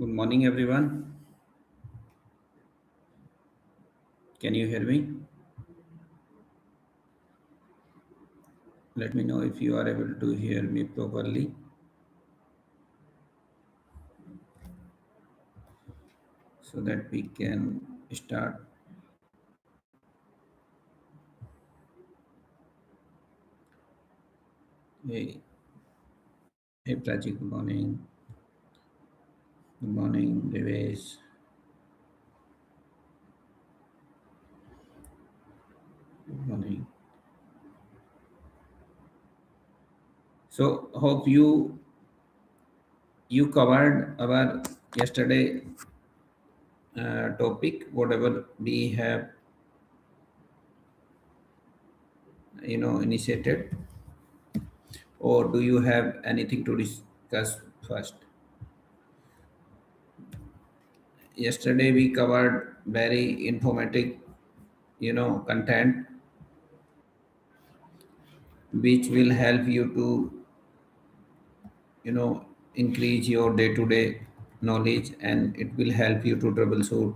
Good morning, everyone. Can you hear me? Let me know if you are able to hear me properly so that we can start. Hey, hey, Prachi, good morning. Good morning, Devesh. Good morning. So, hope you covered our yesterday topic, whatever we have initiated, or do you have anything to discuss first? Yesterday we covered very informative content which will help you to increase your day-to-day knowledge, and it will help you to troubleshoot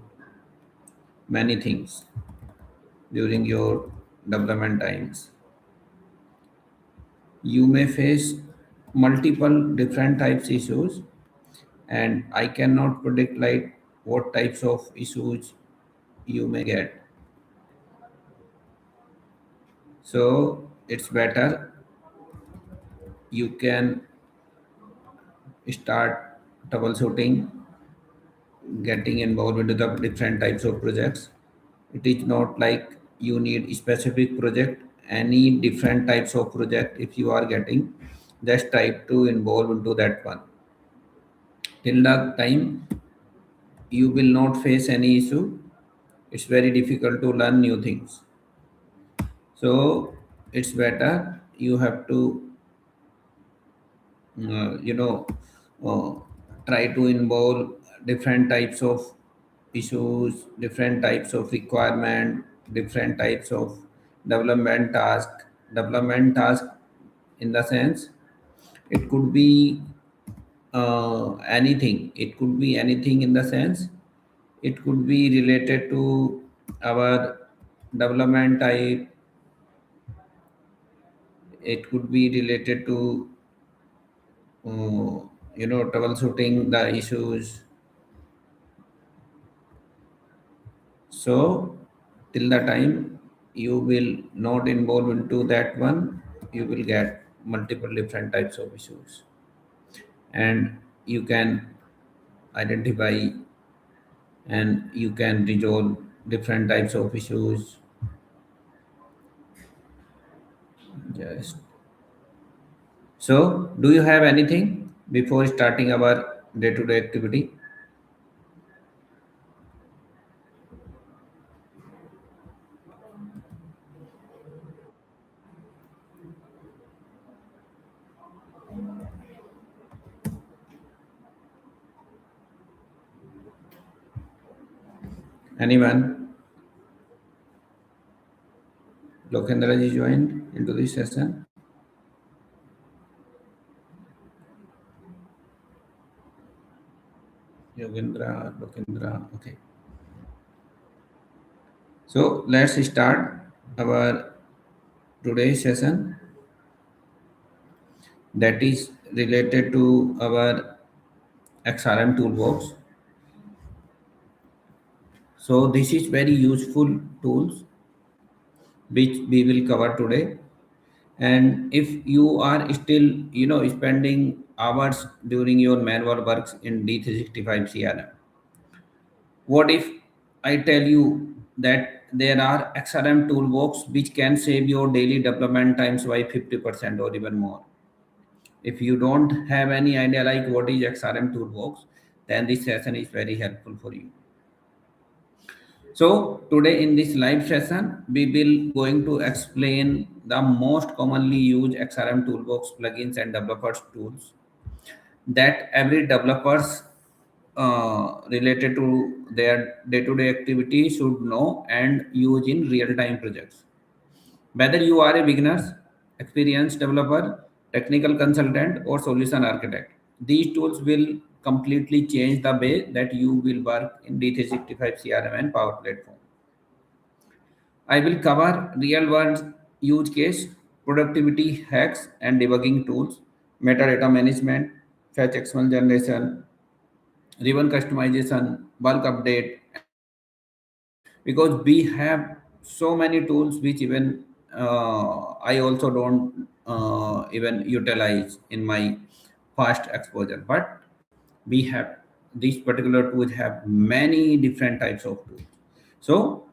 many things during your development times. You may face multiple different types issues, and I cannot predict like what types of issues you may get. So it's better you can start troubleshooting, getting involved into the different types of projects. It is not like you need a specific project. Any different types of project, if you are getting, just try to involve into that one. Till that time, you will not face any issue. It's very difficult to learn new things. So it's better you have to uh, you know uh, try to involve different types of issues, different types of requirement, different types of development task in the sense it could be anything. It could be anything in the sense it could be related to our development type. It could be related to troubleshooting the issues. So till the time you will not involve into that one, you will get multiple different types of issues, and you can identify and you can resolve different types of issues. Just so, do you have anything before starting our day-to-day activity? Anyone? Lokendra ji joined into this session. Yogendra, Lokendra. Okay. So let's start our today's session, that is related to our XRM Toolbox. So this is very useful tools which we will cover today. And if you are still spending hours during your manual works in D365 CRM, what if I tell you that there are XRM Toolbox which can save your daily development times by 50% or even more? If you don't have any idea like what is XRM Toolbox, then this session is very helpful for you. So today in this live session, we will going to explain the most commonly used XRM Toolbox plugins and developers tools that every developers related to their day-to-day activity should know and use in real-time projects. Whether you are a beginner, experienced developer, technical consultant, or solution architect, these tools will completely change the way that you will work in D365 CRM and Power Platform. I will cover real world use case, productivity hacks and debugging tools, metadata management, fetch XML generation, ribbon customization, bulk update, and more. Because we have so many tools which even I also don't even utilize in my past exposure. But we have these particular tools have many different types of tools. So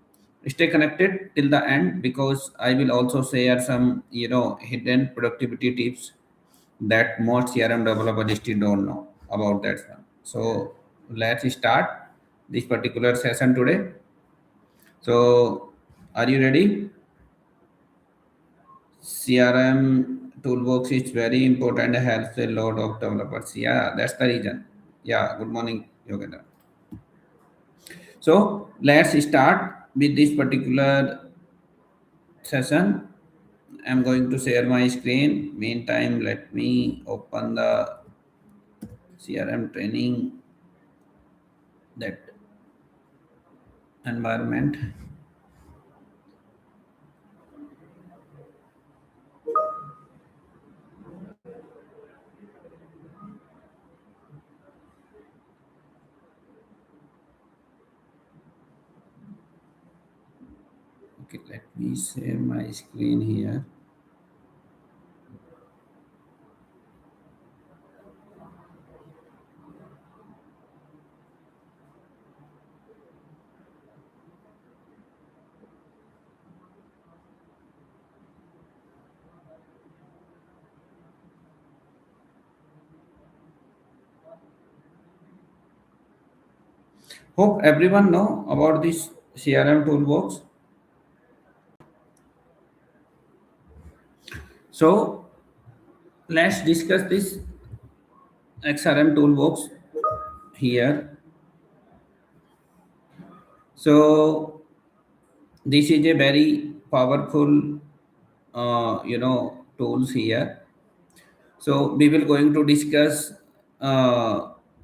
stay connected till the end because I will also share some hidden productivity tips that most CRM developers still don't know about that one. So let's start this particular session today. So are you ready? CRM toolbox is very important, helps a lot of developers. Yeah, that's the reason. Yeah, good morning, Yogendra. So let's start with this particular session. I'm going to share my screen. Meantime, let me open the CRM training that environment. Okay, let me share my screen here. Hope everyone know about this CRM toolbox. So let's discuss this XRM toolbox here. So this is a very powerful, tools here. So we will going to discuss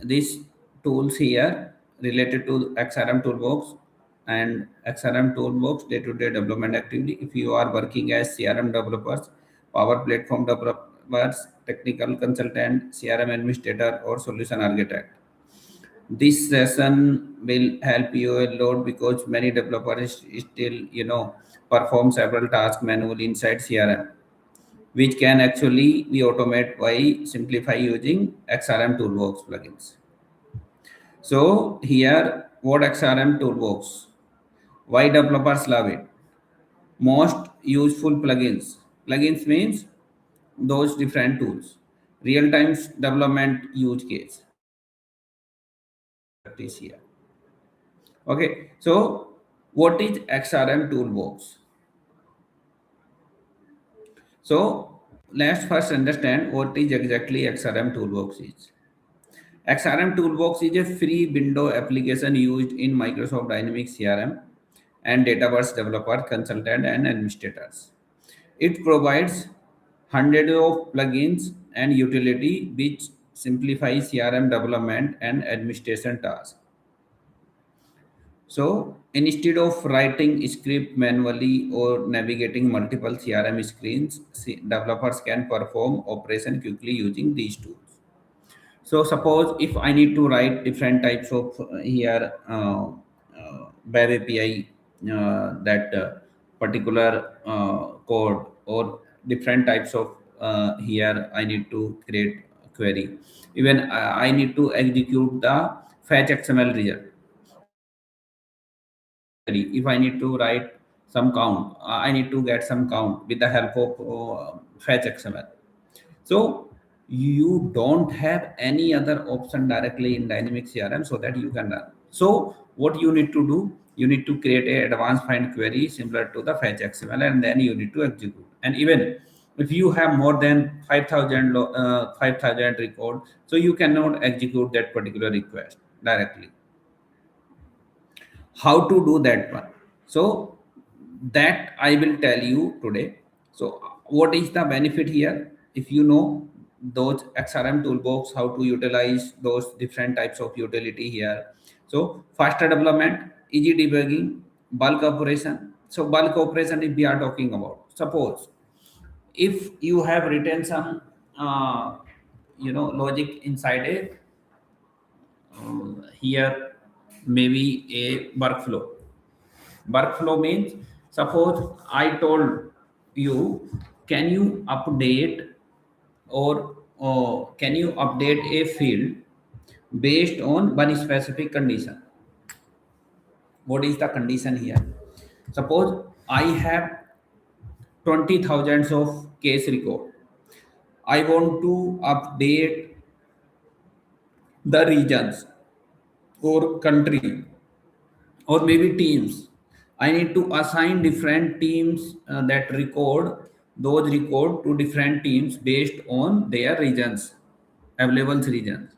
these tools here related to XRM toolbox and XRM toolbox day-to-day development activity. If you are working as CRM developers, Power Platform developers, technical consultant, CRM administrator, or solution architect, this session will help you a lot because many developers still perform several tasks manually inside CRM, which can actually be automated by simplify using XRM Toolbox plugins. So here, what XRM Toolbox? Why developers love it? Most useful plugins. Plugins means those different tools. Real-time development use case. Practice here. Okay, so what is XRM Toolbox? So let's first understand what is exactly XRM Toolbox is. XRM Toolbox is a free window application used in Microsoft Dynamics CRM and Dataverse developer, consultant, and administrators. It provides hundreds of plugins and utility which simplify CRM development and administration tasks. So instead of writing script manually or navigating multiple CRM screens, developers can perform operation quickly using these tools. So suppose if I need to write different types of web API, that particular code or different types of here I need to create a query. Even I need to execute the fetch XML result. If I need to write some count, I need to get some count with the help of fetch XML. So you don't have any other option directly in dynamic CRM so that you can run. So what you need to do, you need to create a advanced find query similar to the fetch XML, and then you need to execute. And even if you have more than 5,000 record, so you cannot execute that particular request directly. How to do that one? So that I will tell you today. So what is the benefit here? If you know, those XRM toolbox, how to utilize those different types of utility here. So faster development, easy debugging, bulk operation. So bulk operation, if we are talking about, suppose if you have written some logic inside a here maybe a workflow means, suppose I told you, can you update or can you update a field based on one specific condition. What is the condition here? Suppose I have 20,000 of case record. I want to update the regions or country or maybe teams. I need to assign different teams that record those record to different teams based on their regions, available regions.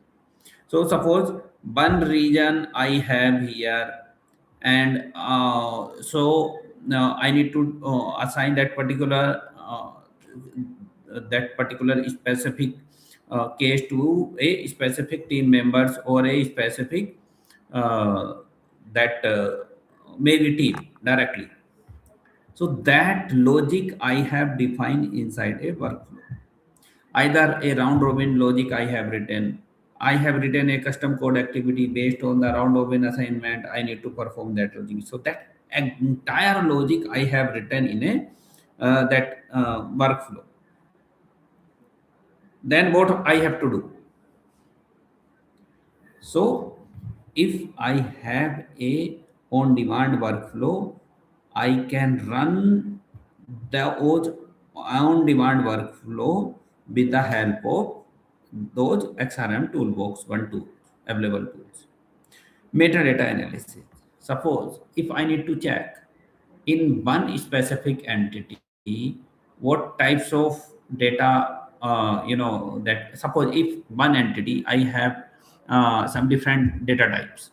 So suppose one region I have here, and so now I need to assign that particular specific case to a specific team members or a specific uh, that maybe team directly. So that logic I have defined inside a workflow. Either a round robin logic I have written a custom code activity based on the round robin assignment. I need to perform that logic. So that entire logic I have written in a that workflow. Then what I have to do? So if I have a on demand workflow, I can run those on demand workflow with the help of those XRM toolbox one tool available tools. Metadata analysis. Suppose if I need to check in one specific entity what types of data that, suppose if one entity I have some different data types.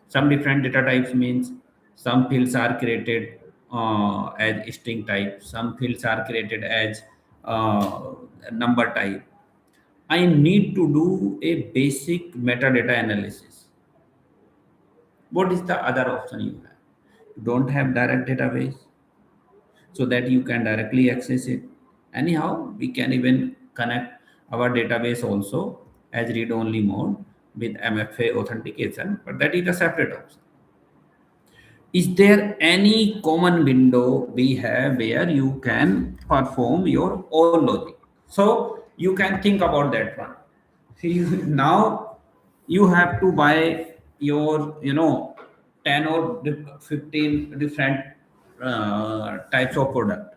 Some different data types means some fields are created as string type, some fields are created as number type. I need to do a basic metadata analysis. What is the other option you have? You don't have direct database so that you can directly access it. Anyhow, we can even connect our database also as read-only mode with MFA authentication, but that is a separate option. Is there any common window we have where you can perform your own logic? So you can think about that one. See, now you have to buy your 10 or 15 different types of product,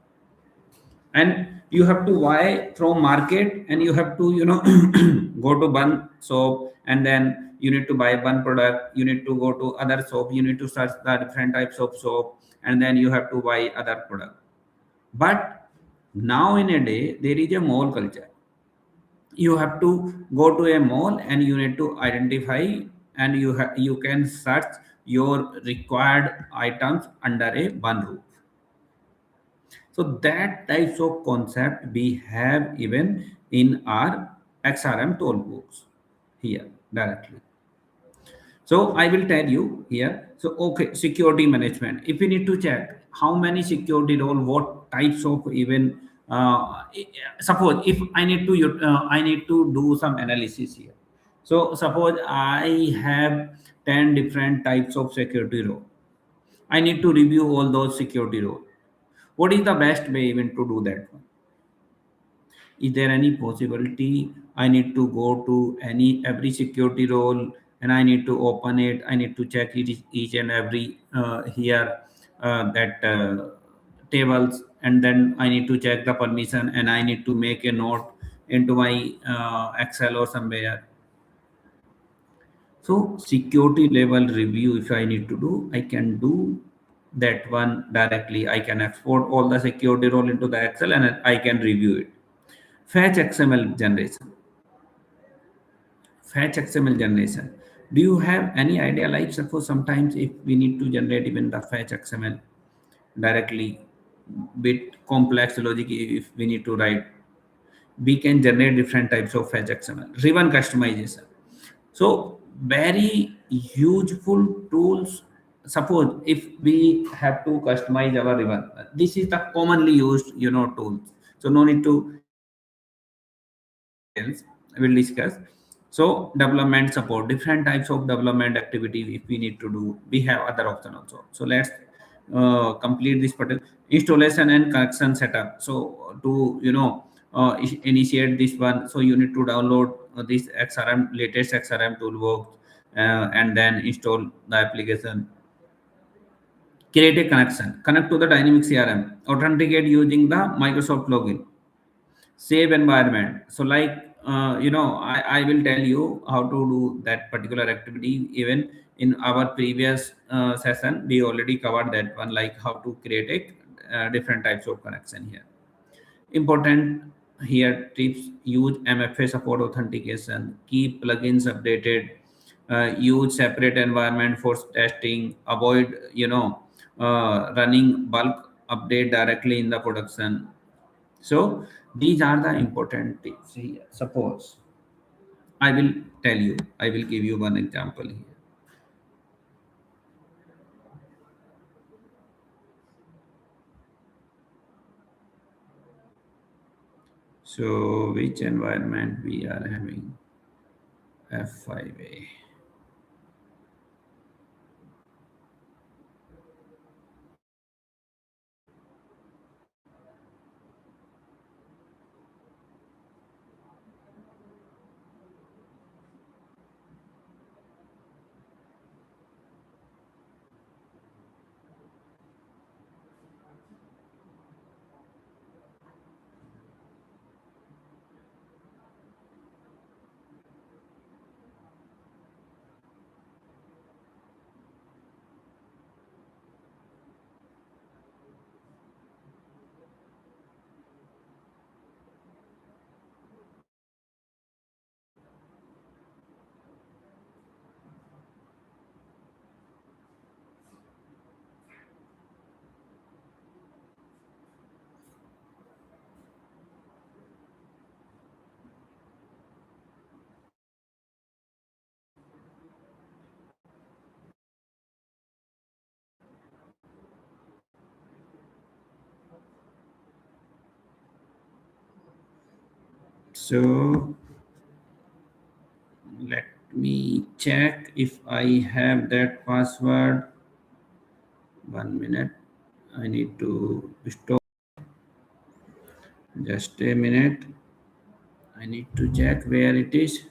and you have to buy from market, and you have to go to one shop, and then you need to buy one product. You need to go to other shop, you need to search the different types of shop, and then you have to buy other product. But now in a day there is a mall culture. You have to go to a mall and you need to identify, and you can search your required items under a one roof. So that types of concept we have even in our XRM tool books here directly. So I will tell you here. So okay, security management. If we need to check how many security role, what types of even suppose if I need to do some analysis here. So suppose I have 10 different types of security role. I need to review all those security role. What is the best way even to do that one? Is there any possibility I need to go to every security role, and I need to open it, I need to check each and every here that tables, and then I need to check the permission, and I need to make a note into my Excel or somewhere. So security level review, if I need to do, I can do that one directly. I can export all the security role into the Excel, and I can review it. Fetch XML generation. Fetch XML generation. Do you have any idea? Like suppose sometimes if we need to generate even the fetch XML directly, bit complex logic if we need to write. we can generate different types of fetch XML, ribbon customization. So very useful tools. Suppose if we have to customize our ribbon, this is the commonly used tools. So no need to details I will discuss. So development support, different types of development activities if we need to do, we have other option also. So let's complete this particular installation and connection setup. So to initiate this one, so you need to download this XRM latest XRM toolbox, and then install the application, create a connection, connect to the dynamic CRM, authenticate using the Microsoft login, save environment. So like I will tell you how to do that particular activity. Even in our previous session we already covered that one, like how to create a different types of connection here. Important here tips: use MFA support authentication, keep plugins updated, use separate environment for testing, avoid running bulk update directly in the production. So these are the important tips here. Suppose I will tell you, I will give you one example here. So which environment we are having? F5A. So let me check if I have that password. 1 minute. I need to stop. Just a minute. I need to check where it is.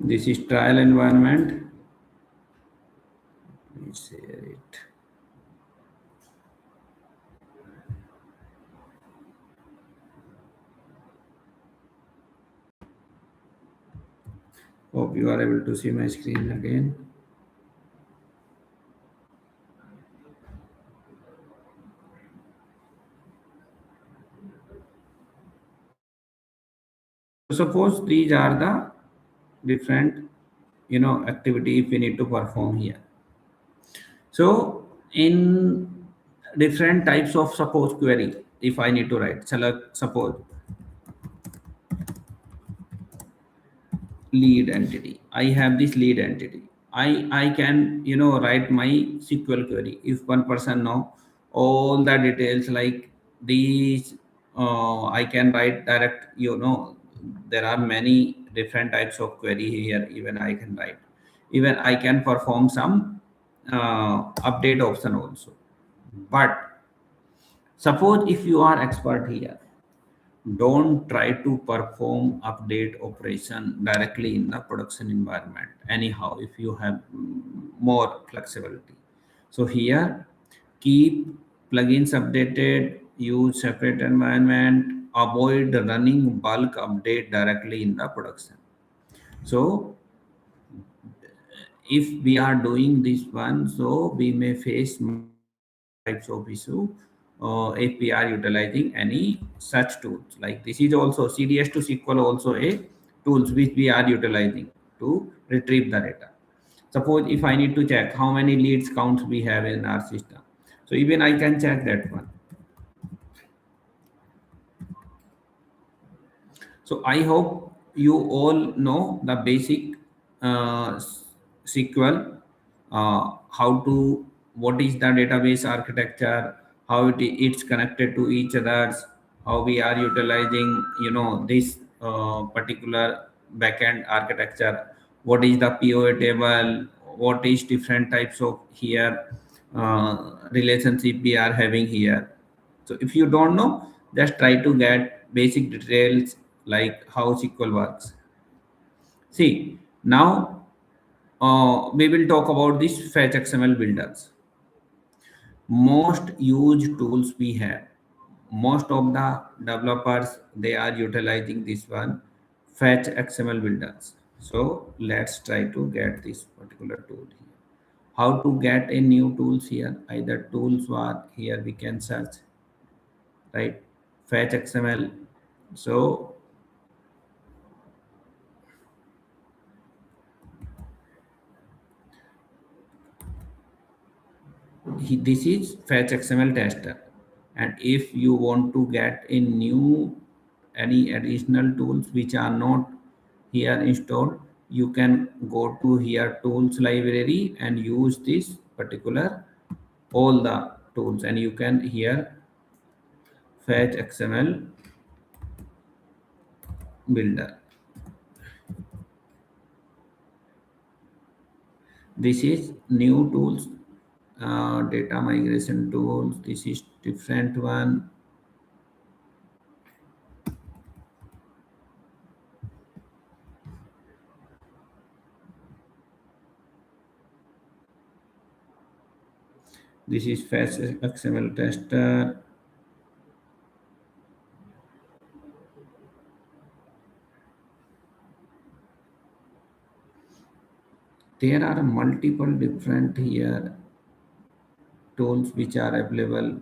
This is trial environment. Let me share it. Hope you are able to see my screen again. Suppose these are the different activity if we need to perform here. So in different types of suppose query, if I need to write, select suppose lead entity, I have this lead entity. I can write my SQL query. If one person know all the details like these, I can write direct. There are many different types of query here. Even I can write, even I can perform some update option also. But suppose if you are expert here, don't try to perform update operation directly in the production environment. Anyhow, if you have more flexibility, so here keep plugins updated, use separate environment, avoid running bulk update directly in the production. So if we are doing this one, so we may face multiple types of issue if we are utilizing any such tools. Like this is also CDS to SQL also a tools which we are utilizing to retrieve the data. Suppose if I need to check how many leads counts we have in our system, so even I can check that one. So I hope you all know the basic SQL, how to, what is the database architecture, how it's connected to each others, how we are utilizing, this particular backend architecture, what is the POA table, what is different types of here relationship we are having here. So if you don't know, just try to get basic details like how SQL works. See, now we will talk about these fetch XML builders. Most used tools we have. Most of the developers they are utilizing this one, fetch XML builders. So let's try to get this particular tool here. How to get a new tools here? Either tools or here we can search, right? Fetch XML. So this is fetch XML tester. And if you want to get a new any additional tools which are not here installed, you can go to here tools library and use this particular all the tools, and you can here fetch XML builder. This is new tools, data migration tools. This is different one. This is fetch XML tester. There are multiple different here tools which are available.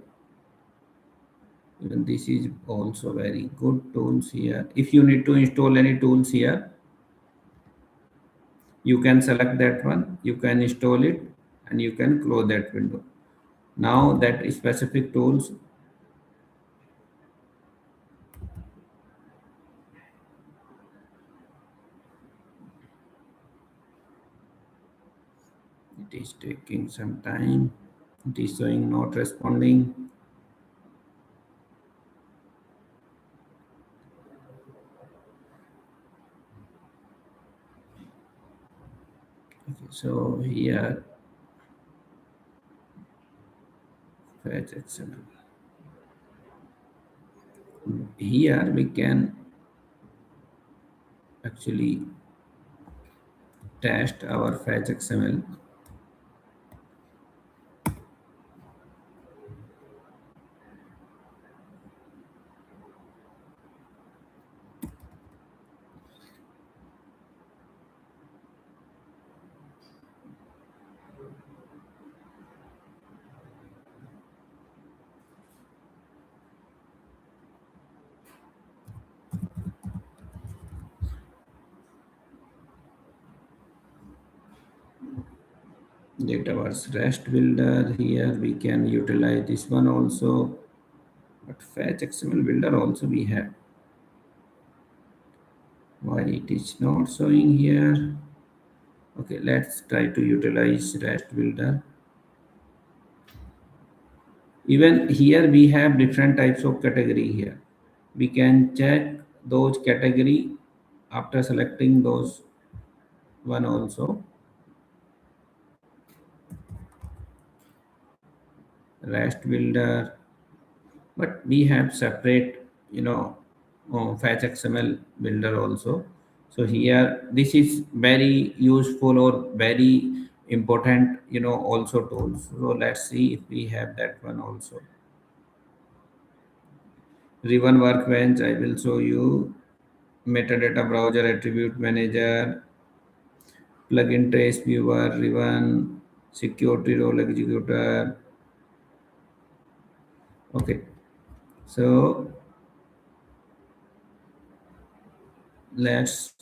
Even this is also very good tools here. If you need to install any tools here, you can select that one, you can install it, and you can close that window. Now that specific tools, it is taking some time. It is showing not responding. Okay, so here fetch XML. Here we can actually test our fetch XML. Dataverse REST builder, here we can utilize this one also, but fetch XML builder also we have. Why it is not showing here? Okay, let's try to utilize REST builder. Even here we have different types of category here. We can check those category after selecting those one also. REST builder, but we have separate, fetch XML builder also. So here this is very useful or very important, also tools. So let's see if we have that one also. Ribbon Workbench, I will show you. Metadata Browser, Attribute Manager, Plugin Trace Viewer, Ribbon, Security Role Executor. Okay, so let's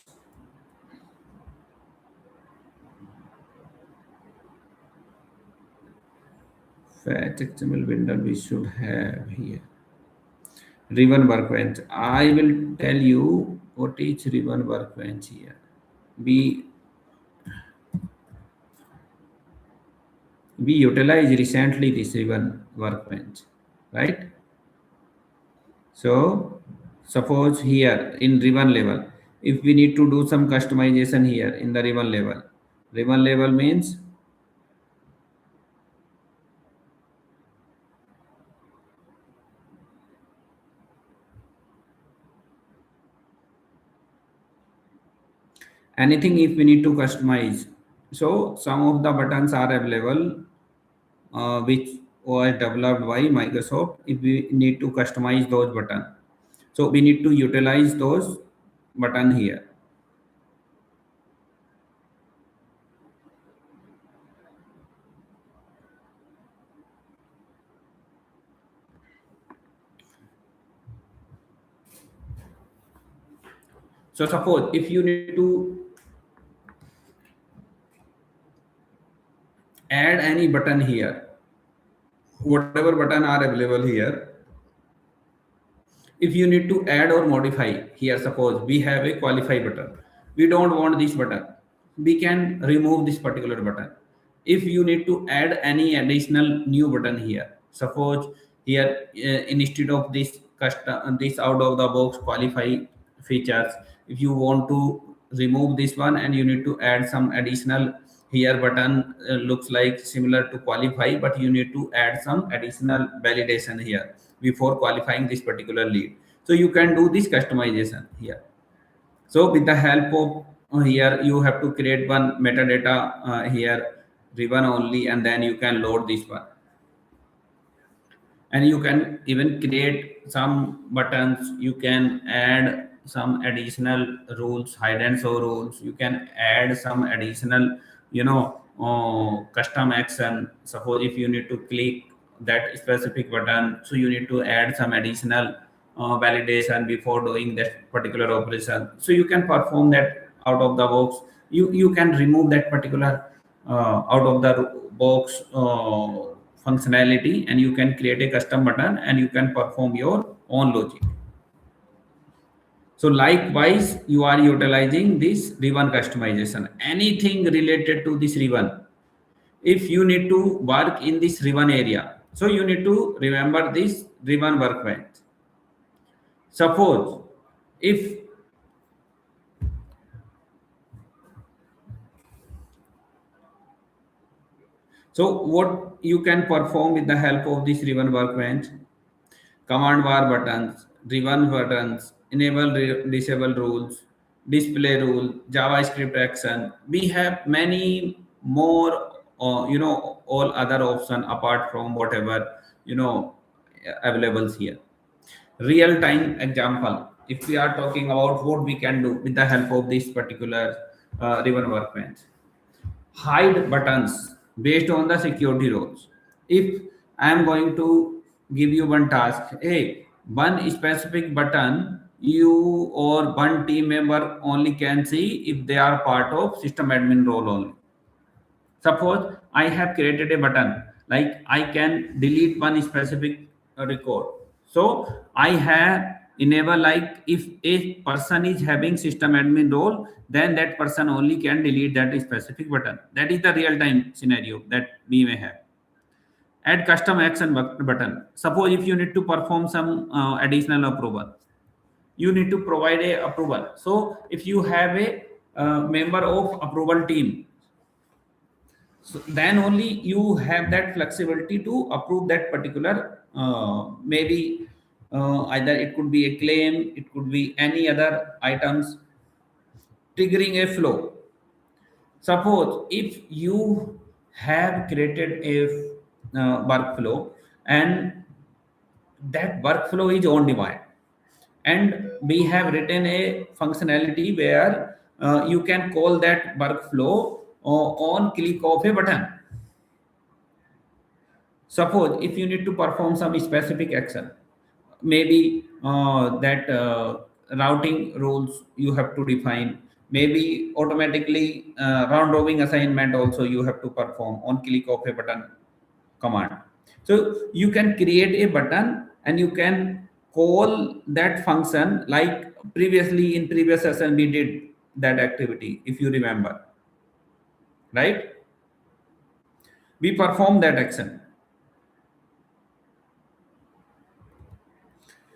fetch XML Builder we should have here. Ribbon Workbench. I will tell you what is Ribbon Workbench here. We we utilized recently this Ribbon Workbench, right? So suppose here in ribbon level, if we need to do some customization here in the ribbon level means anything if we need to customize. So some of the buttons are available which was developed by Microsoft. If we need to customize those buttons, so we need to utilize those button here. So suppose if you need to add any button here, whatever button are available here, if you need to add or modify here, suppose we have a qualify button, we don't want this button, we can remove this particular button. If you need to add any additional new button here, suppose here instead of this custom this out of the box qualify features, if you want to remove this one and you need to add some additional here button looks like similar to qualify, but you need to add some additional validation here before qualifying this particular lead, so you can do this customization here. So with the help of here you have to create one metadata here ribbon only, and then you can load this one, and you can even create some buttons, you can add some additional rules, hide and show rules, you can add some additional custom action. Suppose if you need to click that specific button, so you need to add some additional validation before doing that particular operation, so you can perform that out of the box. You can remove that particular out of the box functionality, and you can create a custom button and you can perform your own logic. So likewise you are utilizing this ribbon customization, anything related to this ribbon. If you need to work in this ribbon area, so you need to remember this ribbon workbench. Suppose if so, what you can perform with the help of this ribbon workbench: command bar buttons, ribbon buttons, enable disable rules, display rule, JavaScript action. We have many more, all other option apart from whatever available here. Real time example. If we are talking about what we can do with the help of this particular ribbon workbench, hide buttons based on the security roles. If I am going to give you one task, hey, one specific button you or one team member only can see if they are part of system admin role only. Suppose I have created a button like I can delete one specific record. So I have enable like if a person is having system admin role, then that person only can delete that specific button. That is the real time scenario that we may have. Add custom action button. Suppose if you need to perform some additional approval, you need to provide a approval. So if you have a member of approval team, so then only you have that flexibility to approve that particular maybe either it could be a claim, it could be any other items triggering a flow. Suppose if you have created a workflow and that workflow is on demand, And we have written a functionality where you can call that workflow on click of a button. Suppose if you need to perform some specific action, maybe that routing rules you have to define, maybe automatically round robin assignment also you have to perform on click of a button command. So you can create a button and you can call that function like previously in previous session we did that activity, if you remember, right? We perform that action.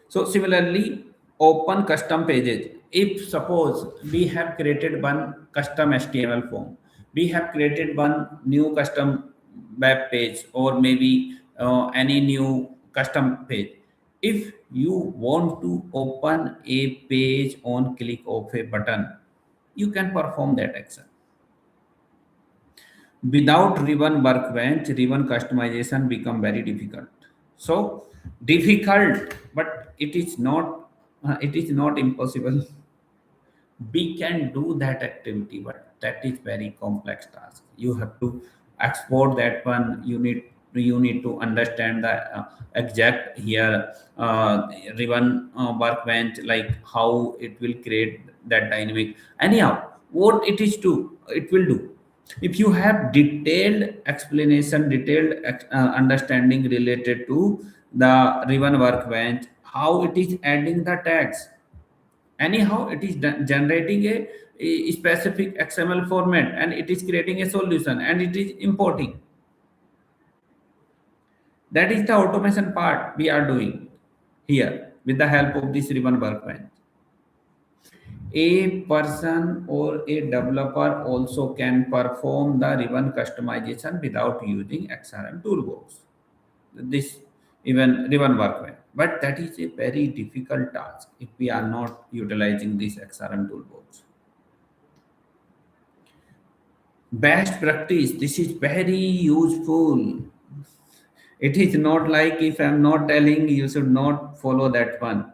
So similarly, open custom pages. If suppose we have created one custom HTML form, we have created one new custom web page, or maybe any new custom page. If you want to open a page on click of a button, you can perform that action. Without ribbon workbench, ribbon customization become very difficult. So difficult, but it is not impossible. We can do that activity, but that is very complex task. You have to export that one. You need to understand the exact here ribbon workbench, like how it will create that dynamic. Anyhow, what it will do, if you have detailed explanation, detailed understanding related to the ribbon workbench, how it is adding the tags, anyhow it is generating a specific XML format, and it is creating a solution and it is importing. That is the automation part we are doing here with the help of this ribbon workbench. A person or a developer also can perform the ribbon customization without using XRM Toolbox. This even ribbon workbench. But that is a very difficult task if we are not utilizing this XRM Toolbox. Best practice, this is very useful. It is not like if I'm not telling you should not follow that one.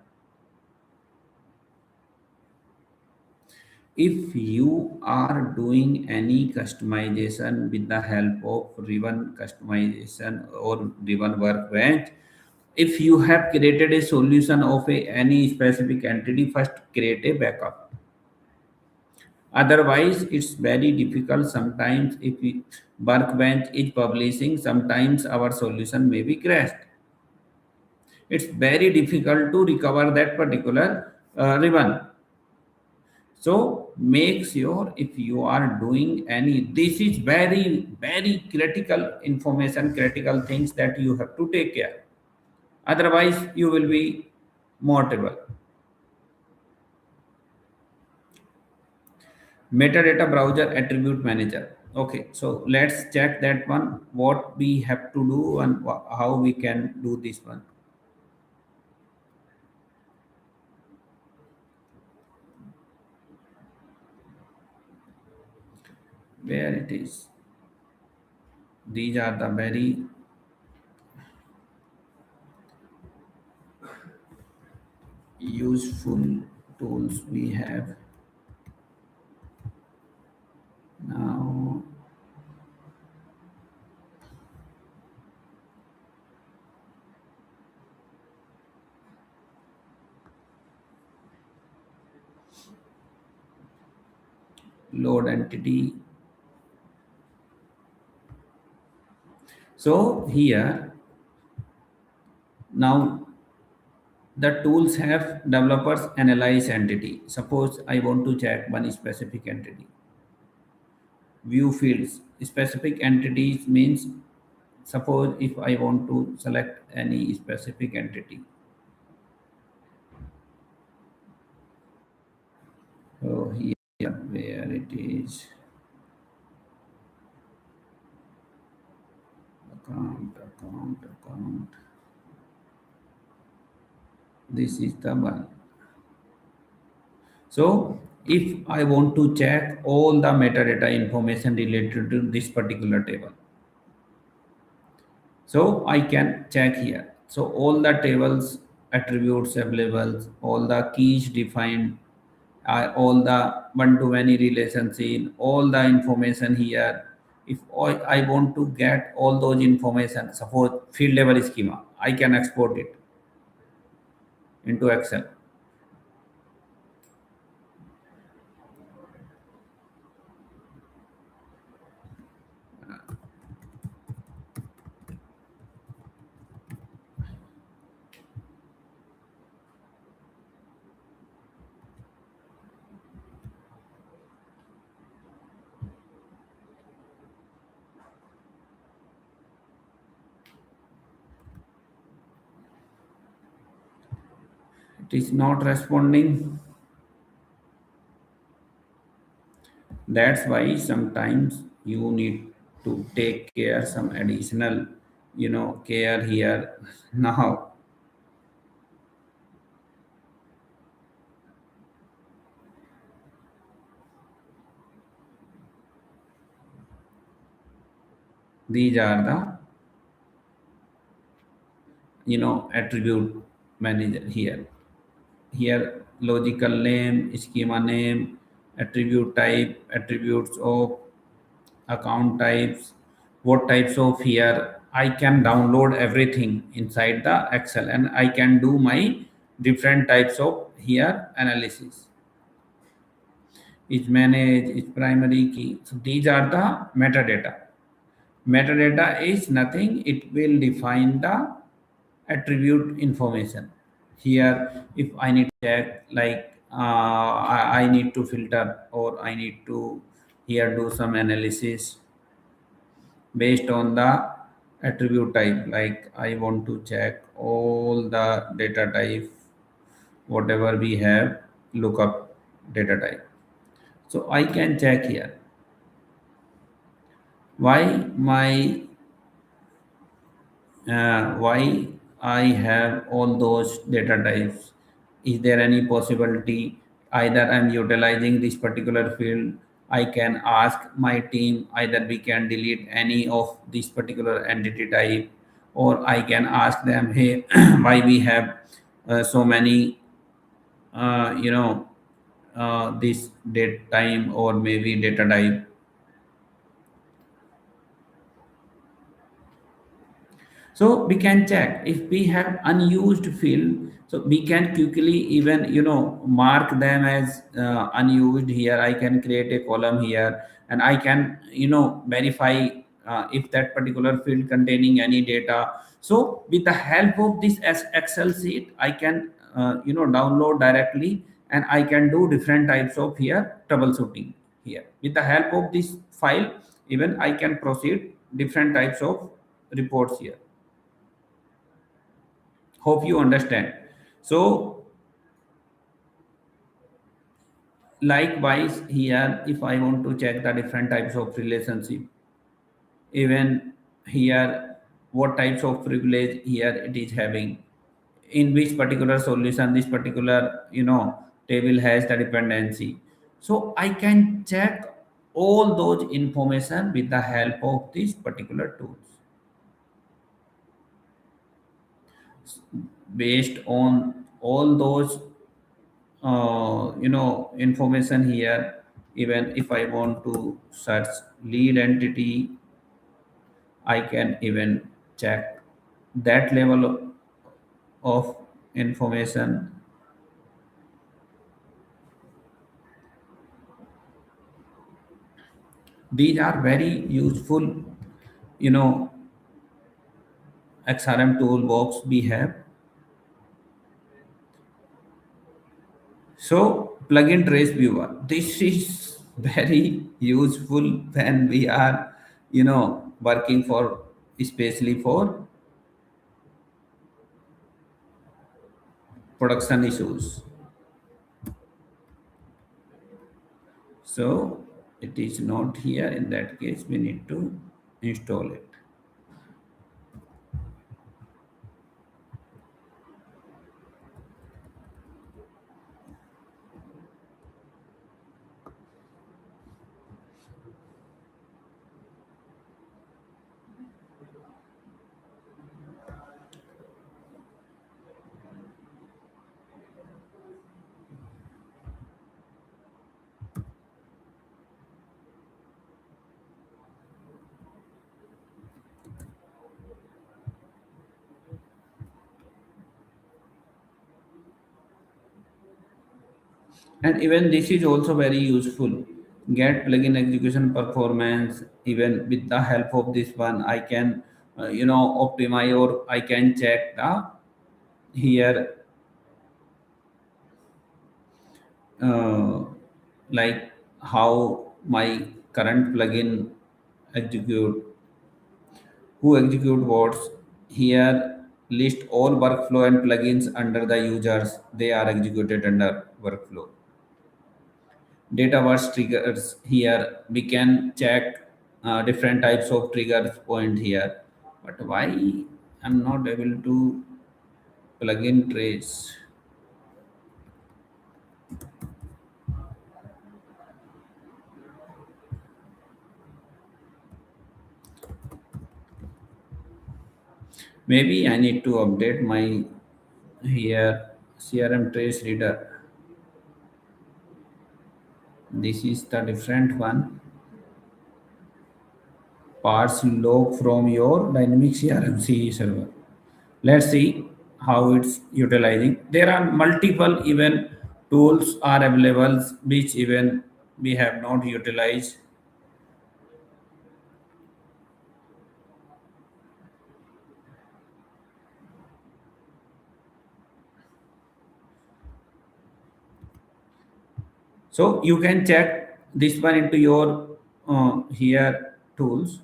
If you are doing any customization with the help of ribbon customization or ribbon workbench, if you have created a solution of any specific entity, first create a backup. Otherwise it's very difficult. Sometimes if workbench is publishing, sometimes our solution may be crashed. It's very difficult to recover that particular ribbon. So make sure if you are doing any, this is very critical information, critical things that you have to take care. Otherwise you will be mortable. Metadata Browser Attribute Manager. Okay, so let's check that one, what we have to do and how we can do this one. Where it is? These are the very useful tools we have now. Load entity. So here now the tools have developers analyze entity. Suppose I want to check one specific entity. View fields. Specific entities means, suppose if I want to select any specific entity. So here where it is, account. This is the one. So if I want to check all the metadata information related to this particular table, so I can check here. So all the tables attributes available, all the keys defined, all the one-to-many relationship, all the information here. If I want to get all those information, suppose field level schema, I can export it into Excel. It is not responding. That's why sometimes you need to take care some additional, care here. Now these are the, attribute manager here. Here logical name, schema name, attribute type, attributes of, account types, what types of, here I can download everything inside the Excel and I can do my different types of here analysis. Is manage, is primary key. So these are the metadata. Metadata is nothing, it will define the attribute information. Here if I need to check like, I need to filter or I need to here do some analysis based on the attribute type, like I want to check all the data type, whatever we have, lookup data type. So I can check here why I have all those data types. Is there any possibility either I'm utilizing this particular field? I can ask my team either we can delete any of this particular entity type, or I can ask them, hey, why we have so many, this date time or maybe data type. So we can check if we have unused field. So we can quickly even mark them as unused. Here I can create a column here, and I can verify if that particular field containing any data. So with the help of this Excel sheet, I can download directly, and I can do different types of here troubleshooting here. With the help of this file, even I can proceed different types of reports here. Hope you understand. So likewise here, if I want to check the different types of relationship, even here what types of privilege here it is having, in which particular solution this particular table has the dependency. So I can check all those information with the help of these particular tools. Based on all those information here, even if I want to search lead entity, I can even check that level of information. These are very useful, you know XRM toolbox we have. So plugin trace viewer, this is very useful when we are working for, especially for production issues. So it is not here. In that case, we need to install it. And even this is also very useful. Get plugin execution performance. Even with the help of this one, I can optimize, or I can check the here, uh, like how my current plugin execute, who execute what. Here list all workflow and plugins under the users they are executed under workflow. Dataverse triggers, here we can check different types of triggers point here. But why I'm not able to plug in trace? Maybe I need to update my here CRM trace reader. This is the different one. Parse log from your dynamic CRM CE server. Let's see how it's utilizing. There are multiple even tools are available which even we have not utilized. So you can check this one into your here tools.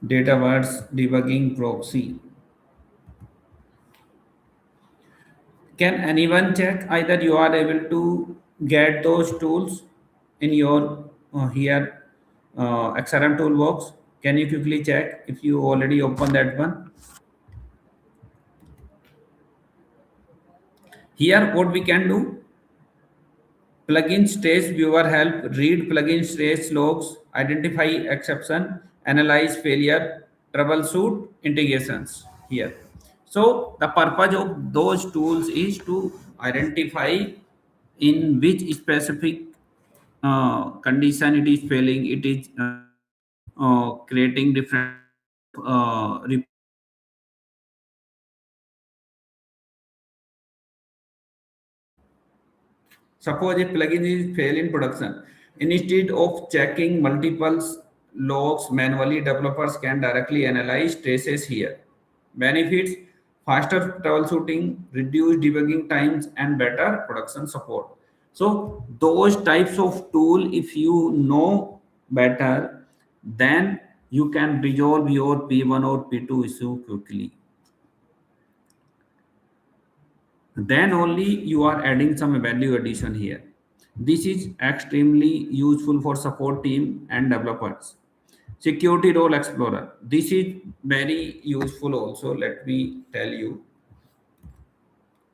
Dataverse debugging proxy. Can anyone check either you are able to get those tools in your here XRM toolbox? Can you quickly check if you already open that one? Here, what we can do, plugin stage viewer help read plugin stage logs, identify exception, analyze failure, troubleshoot integrations here. So the purpose of those tools is to identify in which specific condition it is failing. It is creating different uh, Suppose a plugin is fail in production. Instead of checking multiple logs manually, developers can directly analyze traces here. Benefits: faster troubleshooting, reduced debugging times, and better production support. So those types of tool, if you know better, then you can resolve your P1 or P2 issue quickly. Then only you are adding some value addition here. This is extremely useful for support team and developers. Security role explorer, this is very useful also. Let me tell you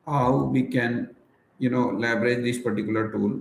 how we can leverage this particular tool.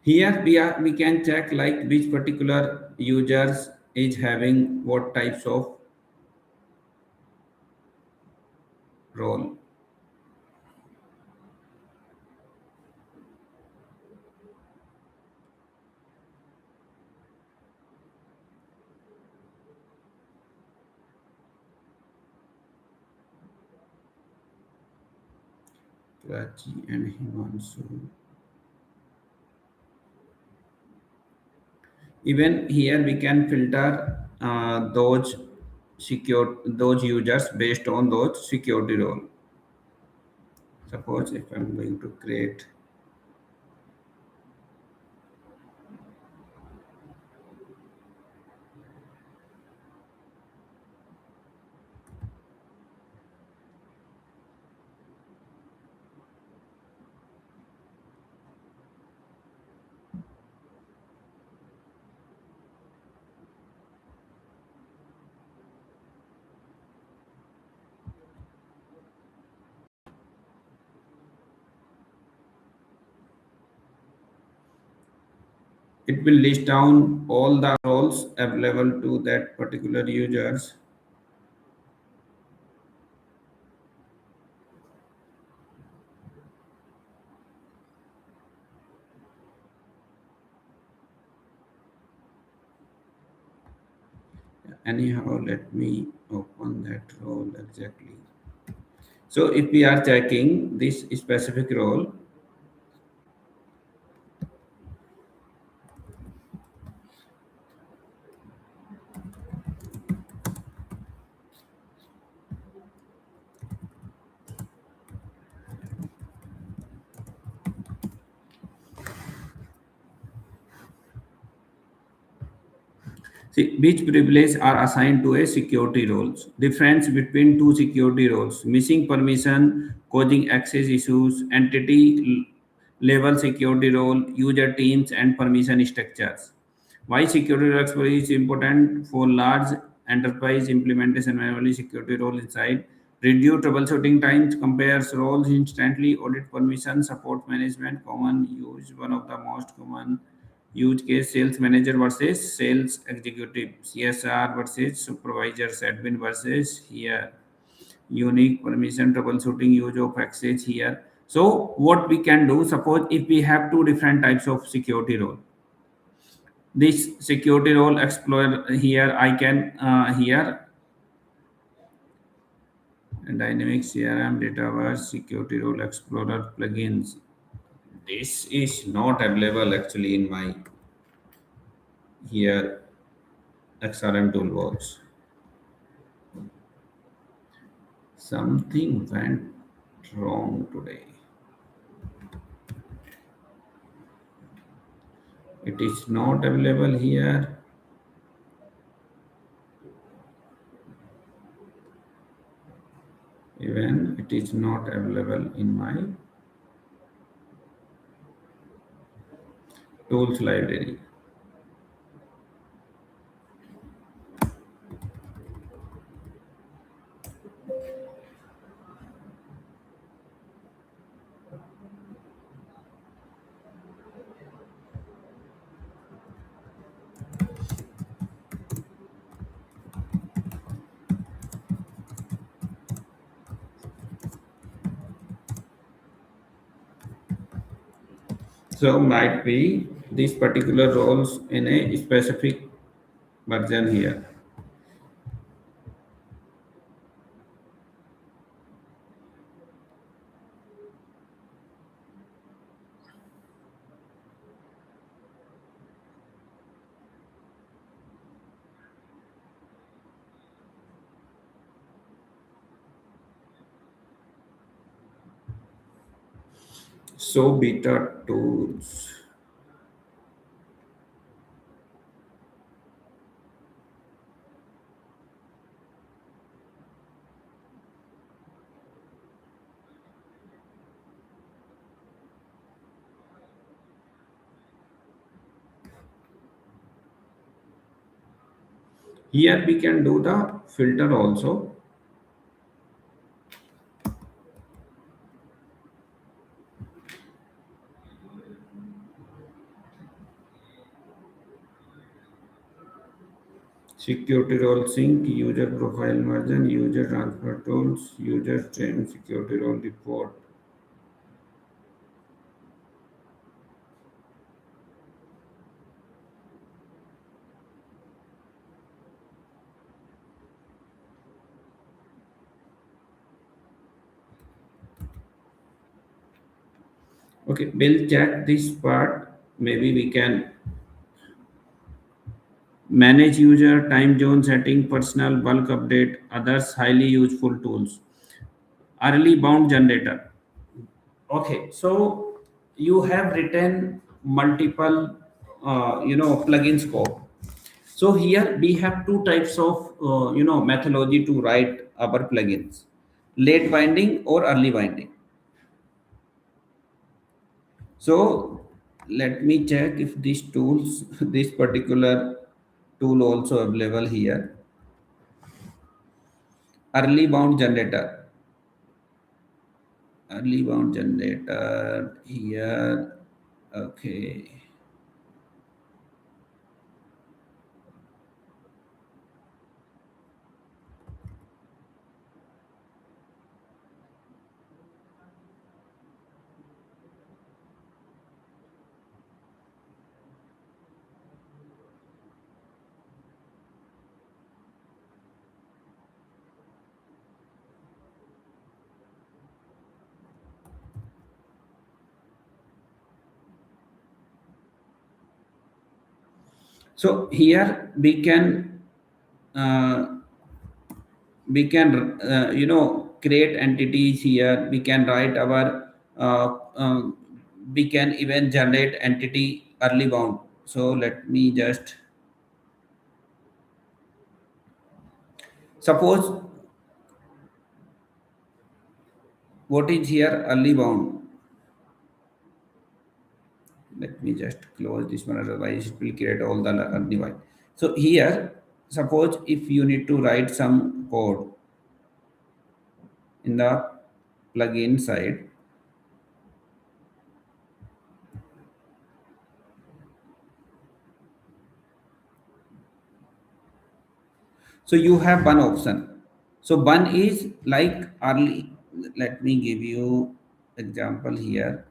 Here we can check like which particular users is having what types of role. Prachi and Himanshu. Even here we can filter those users based on those security role. Suppose if I'm going to create, it will list down all the roles available to that particular users. Anyhow, let me open that role exactly. So if we are checking this specific role, see, which privileges are assigned to a security roles? Difference between two security roles: missing permission, causing access issues, level security role, user teams, and permission structures. Why security role exploration is important for large enterprise implementation manually security role inside. Reduce troubleshooting times, compares roles instantly, audit permission, support management, common use, one of the most common use case sales manager versus sales executive, CSR versus supervisors, admin versus here, unique permission troubleshooting, use of access here. So what we can do, suppose if we have two different types of security role, this security role explorer here, I can here dynamic CRM Dataverse security role explorer plugins. This is not available actually in my here XRM Toolbox. Something went wrong today. It is not available here. Even it is not available in my tools library. So might be these particular roles in a specific version here. So beta tools. Here we can do the filter also. Security role sync, user profile merge, user transfer tools, user stream, security role report. Okay, we'll check this part. Maybe we can manage user time zone setting, personal bulk update, others highly useful tools. Early bound generator. Okay, so you have written multiple, plugins code. So here we have two types of, methodology to write our plugins: late binding or early binding. So let me check if these tools, this particular tool also available here. Early bound generator. Early bound generator here. Okay. So here uh, we can create entities here. We can write our we can even generate entity early bound. So let me just suppose what is here early bound. Let me just close this one, otherwise it will create all the early bound. So here, suppose if you need to write some code in the plugin side. So you have one option. So one is like early. Let me give you example here.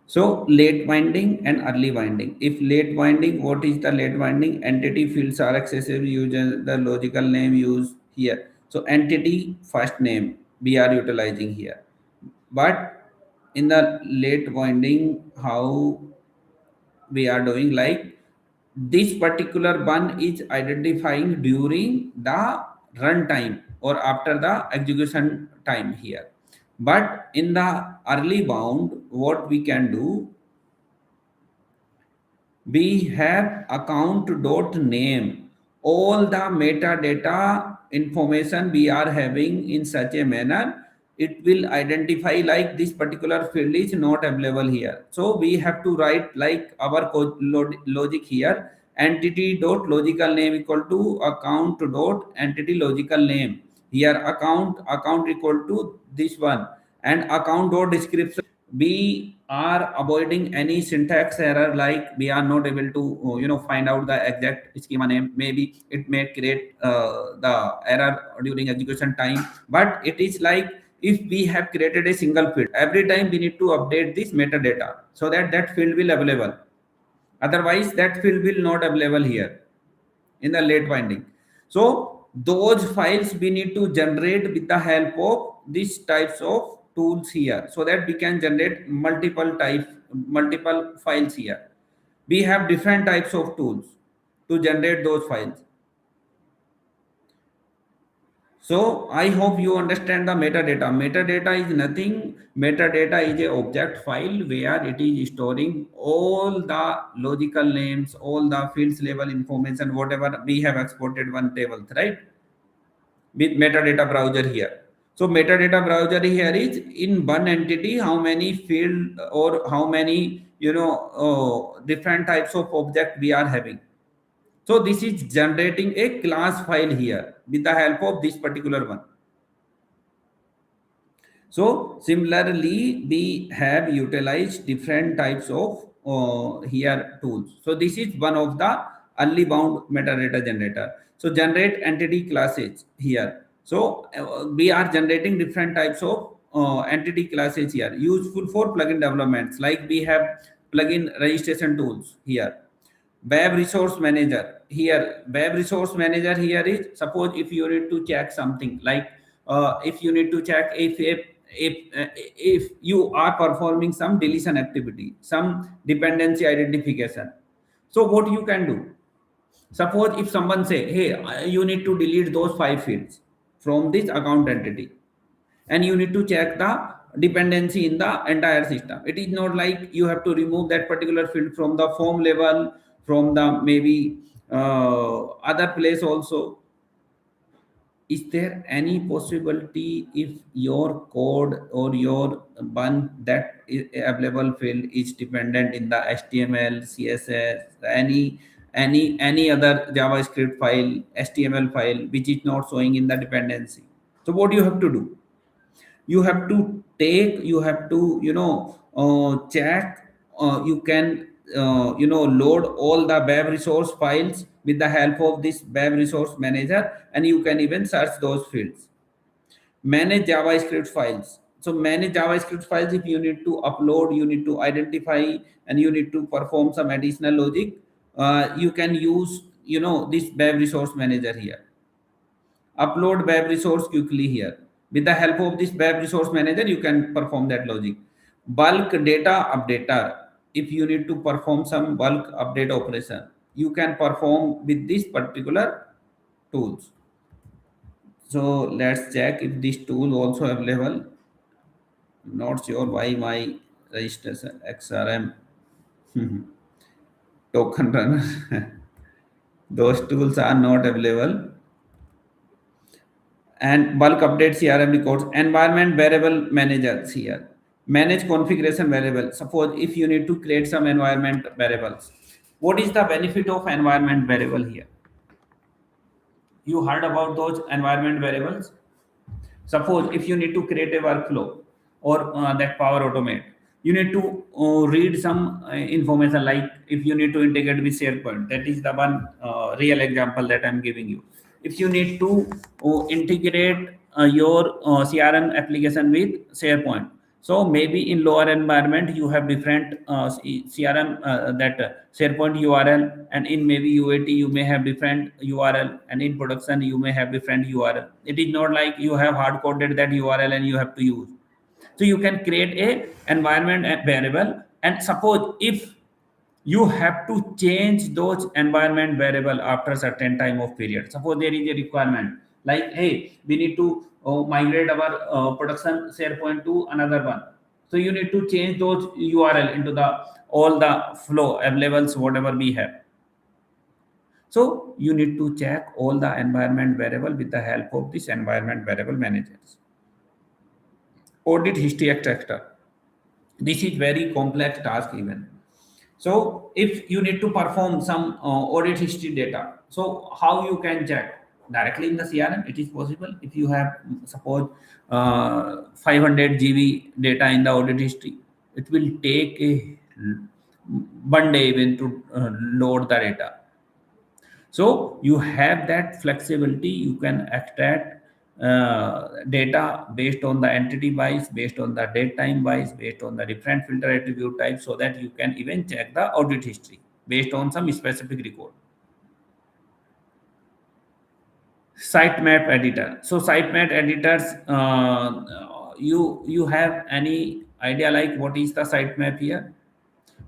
So late winding and early winding. If late winding, what is the late winding? Entity fields are accessible using the logical name used here. So entity first name we are utilizing here. But in the late winding, how we are doing, like this particular one is identifying during the runtime or after the execution time here. But in the early bound, what we can do, we have account dot name, all the metadata information we are having in such a manner, it will identify like this particular field is not available here. So we have to write like our logic here: entity dot logical name equal to account dot entity logical name. Here account equal to this one, and account dot description. We are avoiding any syntax error, like we are not able to find out the exact schema name. Maybe it may create the error during execution time. But it is like, if we have created a single field, every time we need to update this metadata so that that field will available. Otherwise that field will not available here in the late binding. So those files we need to generate with the help of these types of tools here, so that we can generate multiple files here. We have different types of tools to generate those files. So I hope you understand the metadata. Metadata is nothing. Metadata is a object file where it is storing all the logical names, all the fields level information, whatever we have exported one table, right? With metadata browser here. So metadata browser here is in one entity, how many field or how many different types of object we are having. So this is generating a class file here with the help of this particular one. So similarly, we have utilized different types of here tools. So this is one of the early bound metadata generator. So generate entity classes here. So we are generating different types of entity classes here, useful for plugin developments. Like we have plugin registration tools here. Web resource manager here. Web resource manager here is, suppose if you need to check something like if you need to check if you are performing some deletion activity, some dependency identification. So what you can do, suppose if someone say, hey, you need to delete those 5 fields from this account entity, and you need to check the dependency in the entire system. It is not like you have to remove that particular field from the form level, from the maybe other place also. Is there any possibility if your code or your one that is available field is dependent in the HTML, CSS, any other JavaScript file, HTML file, which is not showing in the dependency? So what do you have to do? You have to take, you have to check, you can load all the web resource files with the help of this web resource manager, and you can even search those fields. Manage JavaScript files. So manage JavaScript files, if you need to upload, you need to identify, and you need to perform some additional logic, you can use this web resource manager here. Upload web resource quickly here. With the help of this web resource manager, you can perform that logic. Bulk data updater. If you need to perform some bulk update operation, you can perform with this particular tools. So let's check if this tool also available. Not sure why my registration XRM token runner. Those tools are not available. And bulk update CRM records, environment variable managers here. Manage configuration variable. Suppose if you need to create some environment variables, what is the benefit of environment variable here? You heard about those environment variables? Suppose if you need to create a workflow or that Power Automate, you need to read some information, like if you need to integrate with SharePoint. That is the one real example that I'm giving you. If you need to integrate your CRM application with SharePoint, so maybe in lower environment you have different CRM that SharePoint URL, and in maybe UAT you may have different URL, and in production you may have different URL. It is not like you have hard coded that URL and you have to use. So you can create a environment variable, and suppose if you have to change those environment variable after certain time of period. Suppose there is a requirement like, hey, we need to migrate our production SharePoint to another one. So you need to change those URL into the all the flow levels whatever we have. So you need to check all the environment variable with the help of this environment variable managers. Audit history extractor. This is very complex task even. So if you need to perform some audit history data, so how you can check? Directly in the CRM, it is possible. If you have suppose 500 GB data in the audit history, it will take a 1 day even to load the data. So you have that flexibility. You can extract data based on the entity wise, based on the date time wise, based on the different filter attribute types, so that you can even check the audit history based on some specific record. Sitemap editor. So sitemap editors, you have any idea like what is the sitemap here?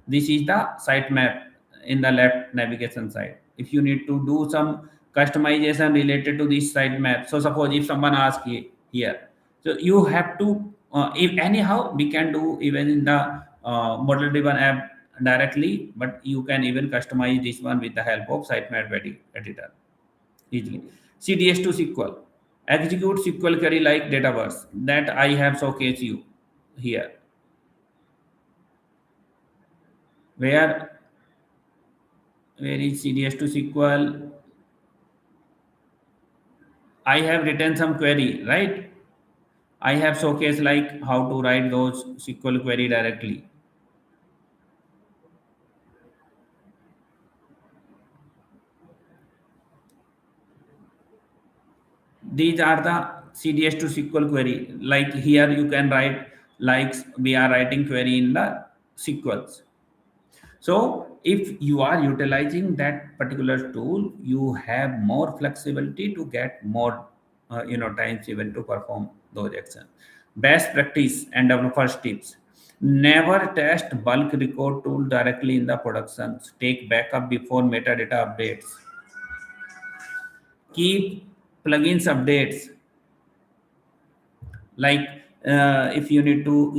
This is the sitemap in the left navigation side. If you need to do some customization related to this sitemap, so suppose if someone asks here, so you have to if anyhow we can do even in the model driven app directly, but you can even customize this one with the help of sitemap editor easily. CDS to SQL. Execute SQL query like Dataverse that I have showcased you here. Where is CDS to SQL? I have written some query, right? I have showcased like how to write those SQL query directly. These are the CDS to SQL query. Like here you can write likes we are writing query in the SQLs. So if you are utilizing that particular tool, you have more flexibility to get more, times even to perform those actions. Best practice and our first tips: never test bulk record tool directly in the productions. Take backup before metadata updates. Keep plugins updates. Like if you need to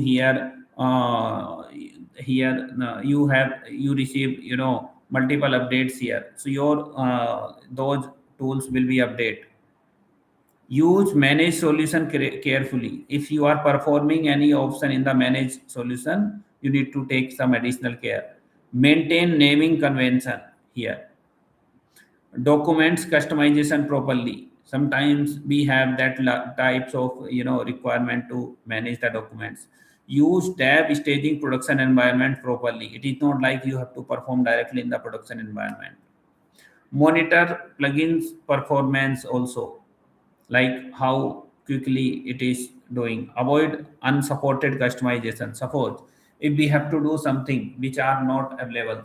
you receive multiple updates here, so your those tools will be update. Use manage solution carefully. If you are performing any option in the manage solution, you need to take some additional care. Maintain naming convention here. Documents customization properly. Sometimes we have that types of requirement to manage the documents. Use tab staging production environment properly. It is not like you have to perform directly in the production environment. Monitor plugins performance also, like how quickly it is doing. Avoid unsupported customization. Suppose if we have to do something which are not available,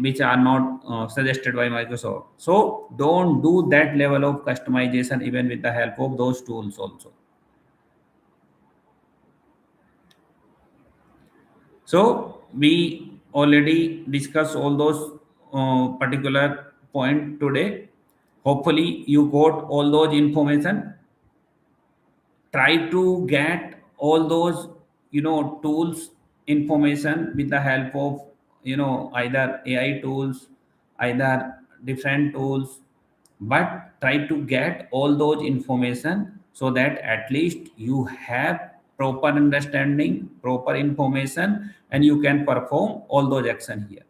which are not suggested by Microsoft, so don't do that level of customization even with the help of those tools also. So we already discussed all those particular point today. Hopefully you got all those information. Try to get all those tools information with the help of either AI tools, either different tools, but try to get all those information so that at least you have proper understanding, proper information, and you can perform all those action here.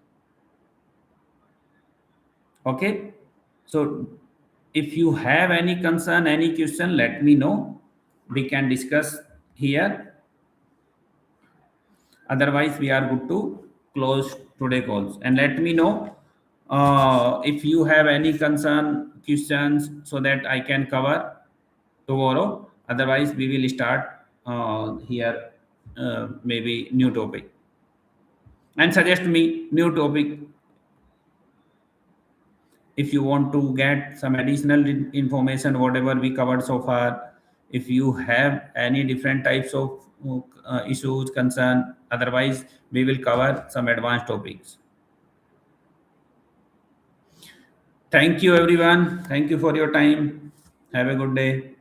Okay, so if you have any concern, any question, let me know. We can discuss here. Otherwise, we are good to close today calls. And let me know if you have any concern, questions, so that I can cover tomorrow. Otherwise, we will start here maybe new topic, and suggest me new topic if you want to get some additional information whatever we covered so far. If you have any different types of issues, concern, otherwise we will cover some advanced topics. Thank you everyone, thank you for your time. Have a good day.